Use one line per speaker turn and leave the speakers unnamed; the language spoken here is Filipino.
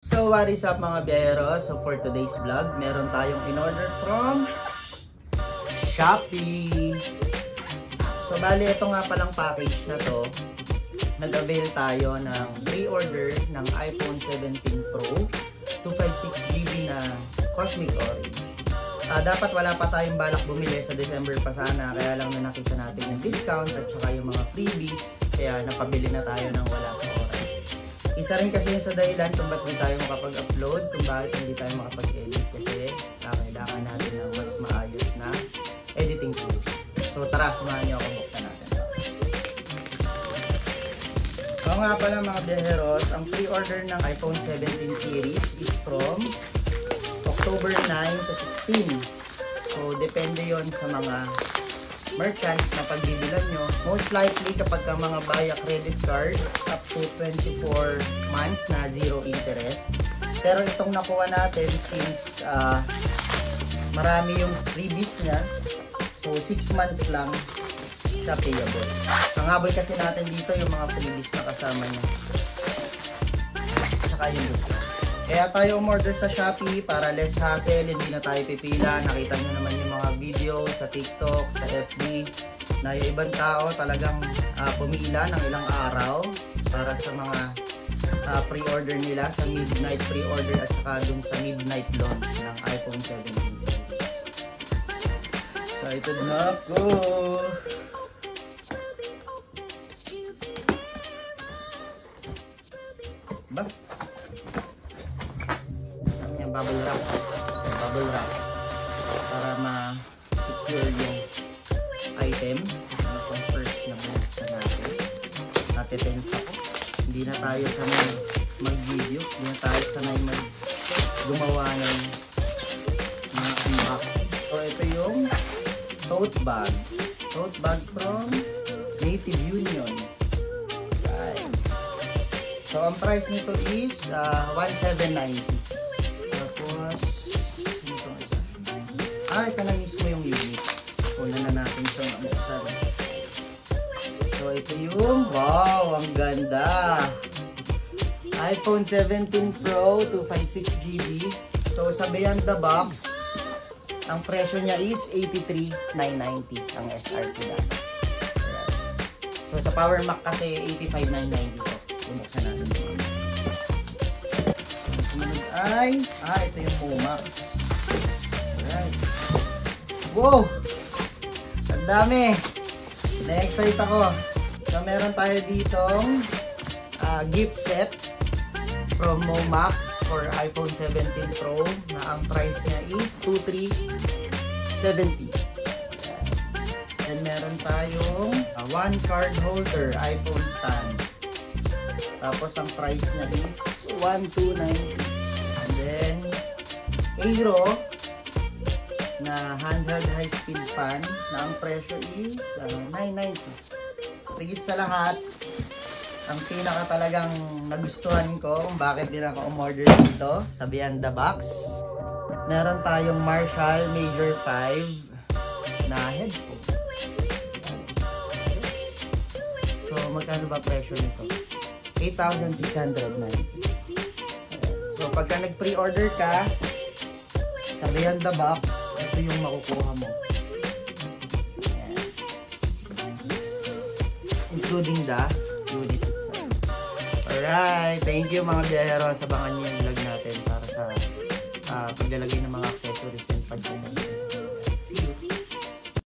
So what is up mga biyahero? So for today's vlog, meron tayong in-order from Shopee. So bali ito nga palang package na to. Nag-avail tayo ng pre-order ng iPhone 17 Pro 256GB na Cosmic Orange. Dapat wala pa tayong balak bumili sa December pa sana, kaya lang na nakita natin yung discount at saka yung mga freebies, kaya napabili na tayo ng wala sa oras. Isa rin kasi yung sa dahilan kung ba't hindi tayo makapag-upload, kung bakit hindi tayo makapag-edit, kasi kailangan natin ng mas maayos na editing tools. So tara, samahan niyo ako, buksan natin. So nga pala mga biyaheros, ang pre-order ng iPhone 17 series is from October 9 to 16. So depende yon sa mga merchants na pagbibilan nyo. Most likely kapag ka mga via credit card, up to 24 months na zero interest. Pero itong nakuha natin, since marami yung freebies niya, so 6 months lang siya payable. Ang habol kasi natin dito yung mga freebies na kasama niya, saka yung discount. Kaya tayo umorder sa Shopee para less hassle, hindi na tayo pipila. Nakita nyo naman yung mga video sa TikTok, sa FB, na yung ibang tao talagang pumila ng ilang araw para sa mga pre-order nila, sa midnight pre-order at saka dun sa midnight launch ng iPhone 17 series. So ito na po. Ba? Bubble wrap para ma-secure yung item. Ito yung first na buksan natin. Natetense ako. Hindi na tayo sanay mag-video, hindi na tayo sanay gumawa ng mga unboxing. So ito yung tote bag from Native Union. Right. So ang price nito is $1,790. Ito na mismo yung unit. Una na natin itong buksan. So ito yung, wow, ang ganda! iPhone 17 Pro 256GB. So sa Beyond the Box, ang presyo niya is $83,990 ang SRP dati. So sa Power Mac kasi $85,990 ito. Bumuksan natin ito. So sumunod ay, ito yung Momax. Alright. Wow! Ang dami! Na-excite ako. So meron tayo ditong gift set from Momax for iPhone 17 Pro na ang price niya is $2,370. And meron tayong one card holder iPhone stand. Tapos ang price niya is $1,290. And then Aero na handheld high-speed fan na ang presyo is $990. Higit sa lahat, ang pinaka talagang nagustuhan ko kung bakit din ako umorder dito sa Beyond the Box, meron tayong Marshall Major 5 na headphone. So magkano ba presyo nito? $8,690. So pagka nag-pre-order ka sa Beyond the Box, ito yung makukuha mo. Ayan. Including the unit itself. Alright, thank you mga biyahero. Sabangan niyo yung vlog natin para sa paglalagay ng mga accessories and pag-commerce.